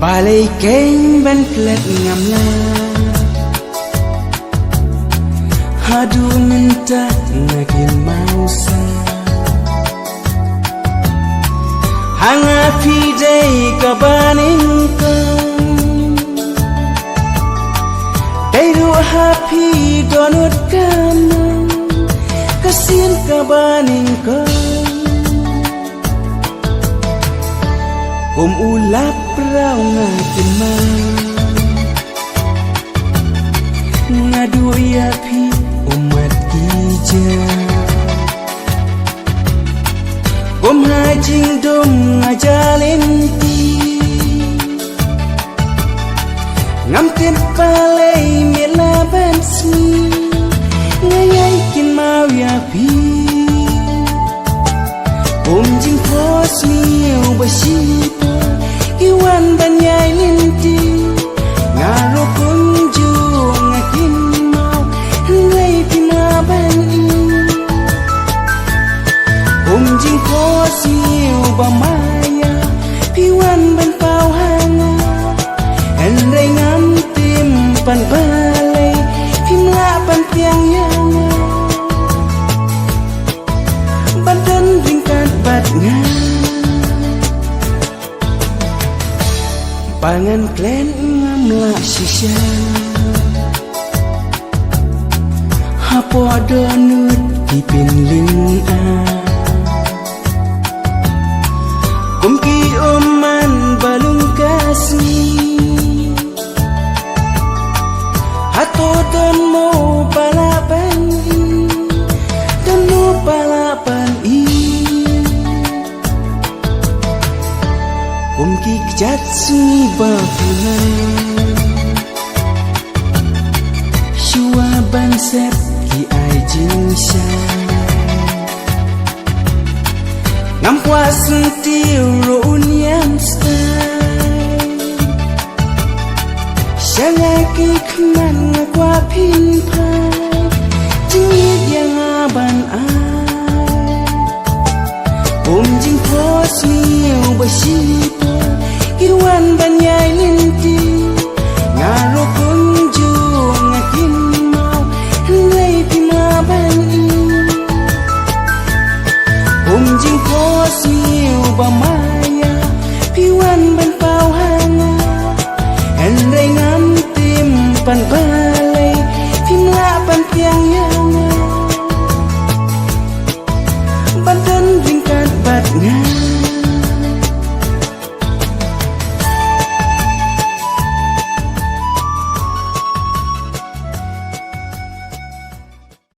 Palay keng ban klet ngam la Hadu minta ngagin mausa Hanga pidai kabaning kang Dairu happy donut kamang Kasin kabaning kang Kum ulap rau ngatin mang Ngadu yapi umat ija Kum hajing dom ngajalin ti Ngamtin palay milaban smi Ngayaikin mau yapi jing pos miu basipa Iwan banyai linti Ngaro kunjung ngakin mau Ngai pinaban jing pos miu bamaya Piwan ban pau hanga Henry ngam tim pan balai Pimla pan tiang yanga Badan ringkat batnya Pangan klen ngamla sisya Hapo donut kipin linga Kumki oman balung kasmi Hato don mo palapan Don mo palapan Kumki kejat sungi bapunan Shua bansep ki ai jinsha Ngampua sentiu roun yam stai Syangaki keman ngakwa pinpai Jingit yang aban ai jing pos miu basi